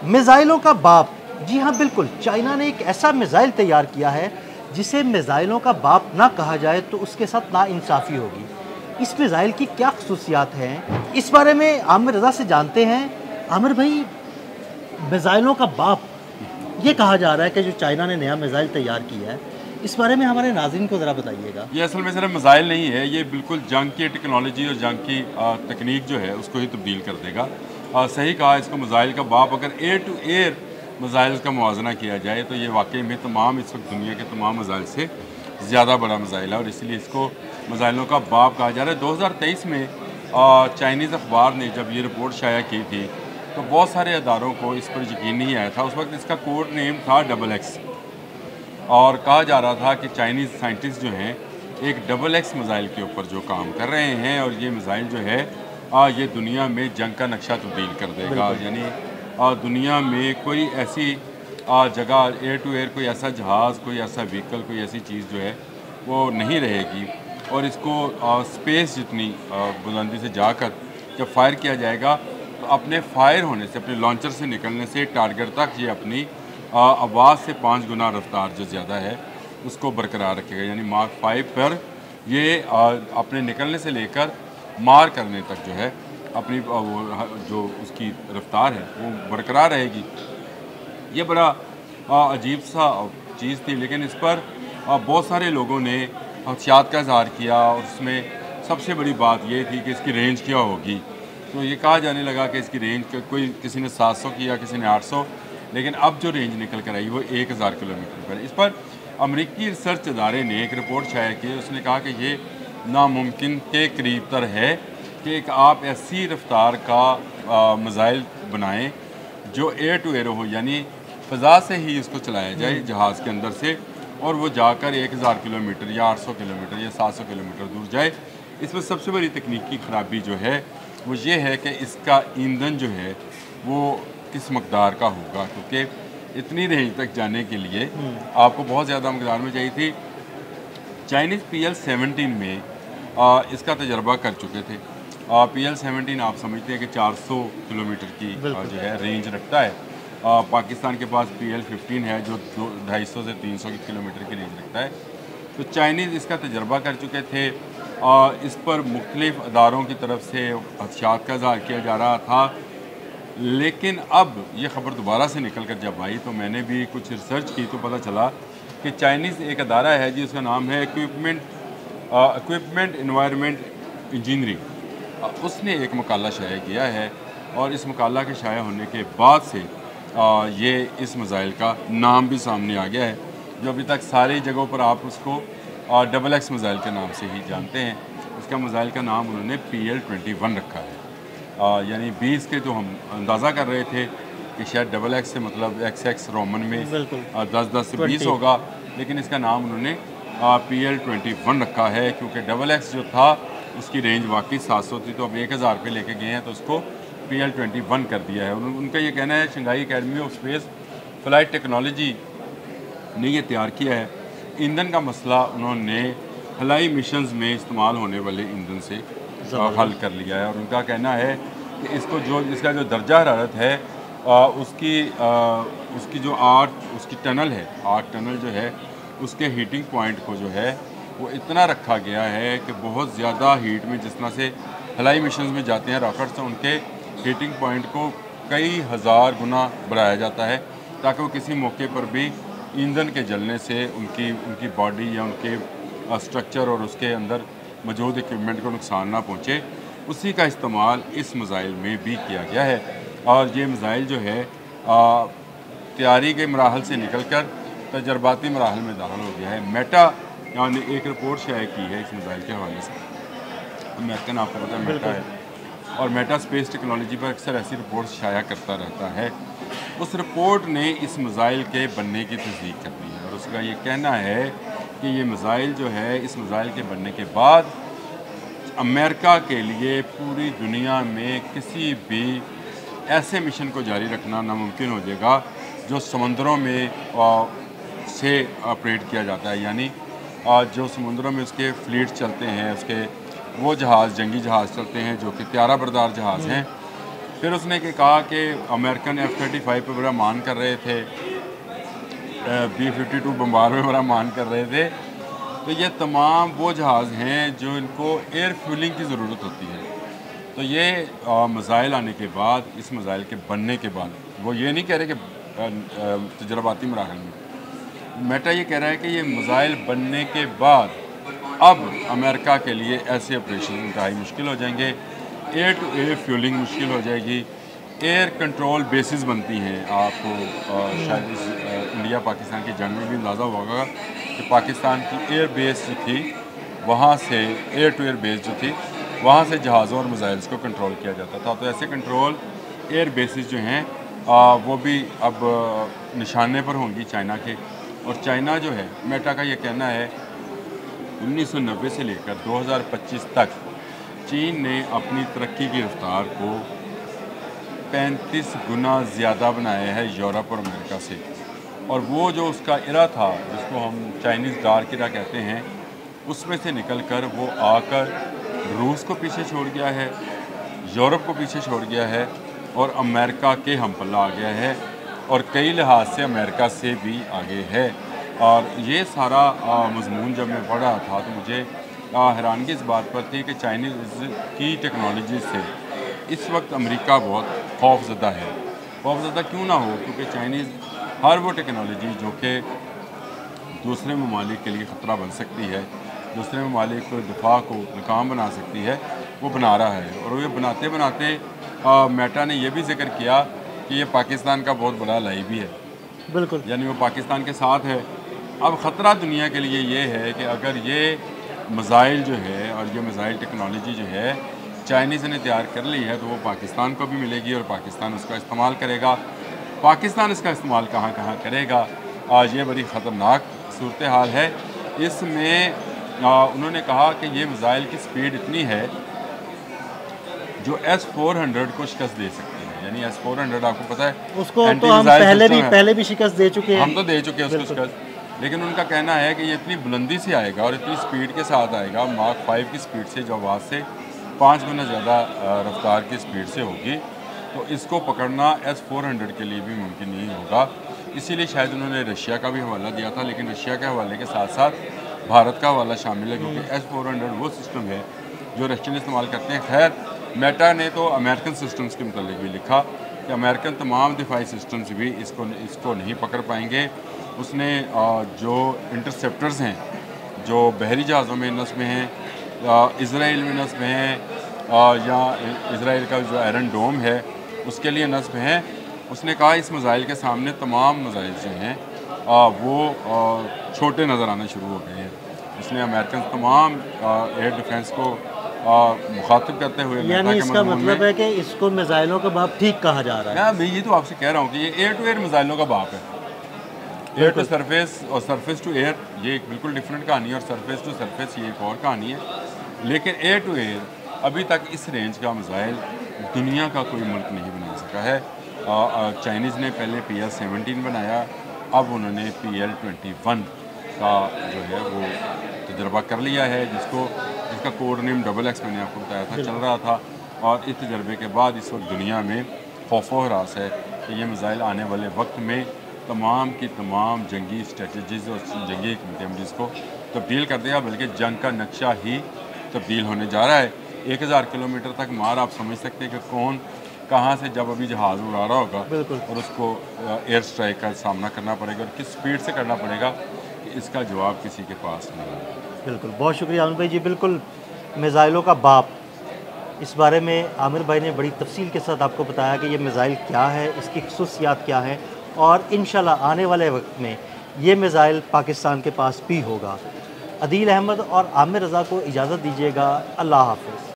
मिसाइलों का बाप, जी हाँ बिल्कुल, चाइना ने एक ऐसा मिसाइल तैयार किया है जिसे मिसाइलों का बाप ना कहा जाए तो उसके साथ नाइंसाफ़ी होगी। इस मिसाइल की क्या खसूसियात हैं, इस बारे में आमिर रज़ा से जानते हैं। आमिर भाई, मिसाइलों का बाप ये कहा जा रहा है कि जो चाइना ने नया मिसाइल तैयार किया है, इस बारे में हमारे नाज़रीन को ज़रा बताइएगा। ये असल में सिर्फ मिसाइल नहीं है, ये बिल्कुल जंग की टेक्नोलॉजी और जंग की तकनीक जो है उसको ही तब्दील कर देगा। सही कहा, इसको मिसाइल का बाप, अगर एयर टू एयर मिसाइल का मुआवजना किया जाए तो ये वाकई में तमाम इस वक्त दुनिया के तमाम मिसाइल से ज़्यादा बड़ा मिसाइल है और इसलिए इसको मिसाइलों का बाप कहा जा रहा है। 2023 में चाइनीज़ अखबार ने जब ये रिपोर्ट शाया की थी तो बहुत सारे अदारों को इस पर यकीन नहीं आया था। उस वक्त इसका कोड नेम था XX और कहा जा रहा था कि चाइनीज़ साइंटिस्ट जो हैं एक XX मिसाइल के ऊपर जो काम कर रहे हैं और ये मिसाइल जो है ये दुनिया में जंग का नक्शा तब्दील कर देगा। यानी दुनिया में कोई ऐसी जगह एयर टू एयर कोई ऐसा जहाज़, कोई ऐसा व्हीकल, कोई ऐसी चीज़ जो है वो नहीं रहेगी और इसको स्पेस जितनी बुलंदी से जाकर जब फायर किया जाएगा तो अपने फायर होने से, अपने लॉन्चर से निकलने से टारगेट तक ये अपनी आवाज़ से 5 गुना रफ्तार जो ज़्यादा है उसको बरकरार रखेगा। यानी मार्क 5 पर ये अपने निकलने से लेकर मार करने तक जो है अपनी जो उसकी रफ्तार है वो बरकरार रहेगी। ये बड़ा अजीब सा चीज़ थी, लेकिन इस पर बहुत सारे लोगों ने खदशात का इजहार किया और उसमें सबसे बड़ी बात ये थी कि इसकी रेंज क्या होगी। तो ये कहा जाने लगा कि इसकी रेंज कोई किसी ने 700 किया, किसी ने 800, लेकिन अब जो रेंज निकल कर आई वो 1000 किलोमीटर पर। इस पर अमेरिकी रिसर्च इदारे ने एक रिपोर्ट शाया की, उसने कहा कि ये नामुमकिन के करीब तर है कि एक आप ऐसी रफ्तार का मिसाइल बनाएं जो एयर टू एयर हो, यानी फ़ज़ा से ही इसको चलाया जाए जहाज़ के अंदर से और वो जाकर 1000 किलोमीटर या 800 किलोमीटर या 700 किलोमीटर दूर जाए। इसमें सबसे बड़ी तकनीकी ख़राबी जो है वो ये है कि इसका ईंधन जो है वो किस मकदार का होगा, क्योंकि इतनी रेंज तक जाने के लिए आपको बहुत ज़्यादा मकदार में चाहिए थी। चाइनीज़ PL-17 में इसका तजर्बा कर चुके थे। PL-17 आप समझते हैं कि 400 किलोमीटर की जो है रेंज रखता है। पाकिस्तान के पास PL-15 है जो 250 से 300 किलोमीटर की रेंज रखता है। तो चाइनीज़ इसका तजर्बा कर चुके थे। इस पर मुख्तलिफ़ अदारों की तरफ से खदशात का इज़हार किया जा रहा था, लेकिन अब ये ख़बर दोबारा से निकल कर जब आई तो मैंने भी कुछ रिसर्च की तो पता चला कि चाइनीज़ एक अदारा है जी, उसका नाम है इक्विपमेंट एनवायरनमेंट इंजीनियरिंग। उसने एक मकाला शाया किया है और इस मकाला के शाया होने के बाद से ये इस मिसाइल का नाम भी सामने आ गया है, जो अभी तक सारी जगहों पर आप उसको XX मिसाइल के नाम से ही जानते हैं। इसका मिसाइल का नाम उन्होंने PL-21 रखा है। यानी 20 के जो हम अंदाज़ा कर रहे थे कि शायद XX से मतलब XX रोमन में 10-10 से 20 होगा, लेकिन इसका नाम उन्होंने PL-21 रखा है क्योंकि XX जो था उसकी रेंज वाकई 700 थी, तो अब 1000 पे लेके गए हैं तो उसको PL-21 कर दिया है। उनका ये कहना है Shanghai academy of space flight technology ने ये तैयार किया है। ईंधन का मसला उन्होंने हवाई मिशंस में इस्तेमाल होने वाले ईंधन से हल कर लिया है और उनका कहना है कि इसका जो दर्जा हरारत है उसकी जो उसकी टनल है, आर्क टनल जो है उसके हीटिंग पॉइंट को जो है वो इतना रखा गया है कि बहुत ज़्यादा हीट में, जिस तरह से हवाई मिशंस में जाते हैं रॉकेट्स, उनके हीटिंग पॉइंट को कई हज़ार गुना बढ़ाया जाता है ताकि वो किसी मौके पर भी ईंधन के जलने से उनकी बॉडी या उनके स्ट्रक्चर और उसके अंदर मौजूद इक्विपमेंट को नुकसान ना पहुँचे। उसी का इस्तेमाल इस मिसाइल में भी किया गया है और ये मिसाइल जो है तैयारी के मराहल से निकल कर तजर्बाती मराहल में दाखिल हो गया है। मेटा ने एक रिपोर्ट शाया की है इस मिसाइल के हवाले से। अमेरिकन, आपको पता है मेटा है, और मेटा स्पेस टेक्नोलॉजी पर अक्सर ऐसी रिपोर्ट शाया करता रहता है। उस रिपोर्ट ने इस मिसाइल के बनने की तस्दीक कर दी है और उसका ये कहना है कि ये मिसाइल जो है, इस मिसाइल के बनने के बाद अमेरिका के लिए पूरी दुनिया में किसी भी ऐसे मिशन को जारी रखना नामुमकिन हो जाएगा जो समंदरों में से ऑपरेट किया जाता है। यानी जो समुद्रों में उसके फ्लीट चलते हैं, उसके वो जहाज़, जंगी जहाज़ चलते हैं जो कि त्यारा बरदार जहाज़ हैं, फिर उसने कहा कि अमेरिकन F-35 पर बड़ा मान कर रहे थे, B-52 बम्बार में बड़ा मान कर रहे थे। तो ये तमाम वो जहाज़ हैं जो इनको एयर फ्यूलिंग की ज़रूरत होती है। तो ये मिसाइल आने के बाद, इस मिसाइल के बनने के बाद, वो ये नहीं कह रहे कि तजर्बाती मराहल में, मेटा ये कह रहा है कि ये मिसाइल बनने के बाद अब अमेरिका के लिए ऐसे ऑपरेशन इंतहाई मुश्किल हो जाएंगे, एयर टू एयर फ्यूलिंग मुश्किल हो जाएगी, एयर कंट्रोल बेसिस बनती हैं। आपको शायद इस इंडिया पाकिस्तान की जंग में भी अंदाज़ा होगा कि पाकिस्तान की एयर बेस जो थी, वहाँ से एयर टू एयर बेस जो थी, वहाँ से जहाज़ों और मिसाइल्स को कंट्रोल किया जाता था। तो ऐसे कंट्रोल एयर बेसिस जो हैं वो भी अब निशाने पर होंगी चाइना के। और चाइना जो है, मेटा का ये कहना है 1990 से लेकर 2025 तक चीन ने अपनी तरक्की की रफ्तार को 35 गुना ज़्यादा बनाया है यूरोप और अमेरिका से। और वो जो उसका इरा था, जिसको हम चाइनीज़ डार्क इरा कहते हैं, उसमें से निकल कर वो आकर रूस को पीछे छोड़ गया है, यूरोप को पीछे छोड़ गया है और अमेरिका के हम पल्ला आ गया है, और कई लिहाज से अमेरिका से भी आगे है। और ये सारा मजमून जब मैं पढ़ रहा था तो मुझे हैरानगी इस बात पर थी कि चाइनीज़ की टेक्नोलॉजी से इस वक्त अमेरिका बहुत खौफज़दा है। खौफज़दा क्यों ना हो, क्योंकि चाइनीज़ हर वो टेक्नोलॉजी जो कि दूसरे ममालिक के लिए ख़तरा बन सकती है, दूसरे ममालिक को दिफा को नाकाम बना सकती है, वो बना रहा है। और ये बनाते बनाते मेटा ने यह भी जिक्र किया कि ये पाकिस्तान का बहुत बड़ा लाई भी है। बिल्कुल, यानी वो पाकिस्तान के साथ है। अब ख़तरा दुनिया के लिए ये है कि अगर ये मिसाइल जो है और ये मिसाइल टेक्नोलॉजी जो है चाइनीज़ ने तैयार कर ली है, तो वो पाकिस्तान को भी मिलेगी और पाकिस्तान उसका इस्तेमाल करेगा। पाकिस्तान इसका इस्तेमाल कहाँ कहाँ करेगा, आज ये बड़ी ख़तरनाक सूरत हाल है। इसमें उन्होंने कहा कि ये मिसाइल की स्पीड इतनी है जो S-400 को शिकस्त दे सकती है। यानी S-400 आपको पता है, उसको तो हम पहले भी शिकस्त दे चुके हैं, हम तो दे चुके हैं उसको शिकस्त। लेकिन उनका कहना है कि ये इतनी बुलंदी से आएगा और इतनी स्पीड के साथ आएगा, मार्क 5 की स्पीड से, जो आवाज़ से 5 गुना ज़्यादा रफ्तार की स्पीड से होगी, तो इसको पकड़ना S-400 के लिए भी मुमकिन नहीं होगा। इसीलिए शायद उन्होंने रशिया का भी हवाला दिया था, लेकिन रशिया के हवाले के साथ साथ भारत का हवाला शामिल है, क्योंकि S-400 वो सिस्टम है जो रशियन इस्तेमाल करते हैं। खैर, मेटा ने तो अमेरिकन सिस्टम्स के मतलब भी लिखा कि अमेरिकन तमाम दिफाई सिस्टम्स भी इसको नहीं पकड़ पाएंगे। उसने जो इंटरसेप्टर्स हैं जो बहरी जहाज़ों में नस्ब हैं, इसराइल में नस्ब हैं, या इसराइल का जो आयरन डोम है उसके लिए नस्ब हैं, उसने कहा इस मिसाइल के सामने तमाम मिसाइल जो हैं वो छोटे नज़र आना शुरू हो गए हैं। इसने अमेरिकन तमाम एयर डिफेंस को मुखातिब करते हुए, यानी इसका मतलब है कि इसको मिसाइलों का बाप ठीक कहा जा रहा है। मैं ये तो आपसे कह रहा हूँ कि ये एयर टू एयर मिसाइलों का बाप है। एयर टू सरफेस और सरफेस टू एयर ये एक बिल्कुल डिफरेंट कहानी है, और सरफेस टू सरफेस ये एक और कहानी है। लेकिन एयर टू एयर अभी तक इस रेंज का मिसाइल दुनिया का कोई मुल्क नहीं बना सका है। चाइनीज़ ने पहले PL-17 बनाया, अब उन्होंने PL-21 का जो है वो तजर्बा कर लिया है, जिसका कोड नेम XX मैंने आपको बताया था चल रहा था। और इस तजर्बे के बाद इस वक्त दुनिया में खौफ व हरास है कि ये मिसाइल आने वाले वक्त में तमाम की तमाम जंगी स्ट्रेटजीज़ और जंगी एक्टिविटीज़ को तब्दील कर देगा, बल्कि जंग का नक्शा ही तब्दील होने जा रहा है। 1000 किलोमीटर तक मार, आप समझ सकते हैं कि कौन कहाँ से जब अभी जहाज़ उड़ा रहा होगा और उसको एयर स्ट्राइक का सामना करना पड़ेगा और किस स्पीड से करना पड़ेगा, कि इसका जवाब किसी के पास नहीं है। बिल्कुल, बहुत शुक्रिया आमिर भाई जी। बिल्कुल, मिसाइलों का बाप, इस बारे में आमिर भाई ने बड़ी तफसील के साथ आपको बताया कि ये मिसाइल क्या है, इसकी खसूसियात क्या है, और इंशाल्लाह आने वाले वक्त में ये मिसाइल पाकिस्तान के पास भी होगा। अदील अहमद और आमिर रज़ा को इजाज़त दीजिएगा। अल्लाह हाफ़िज़।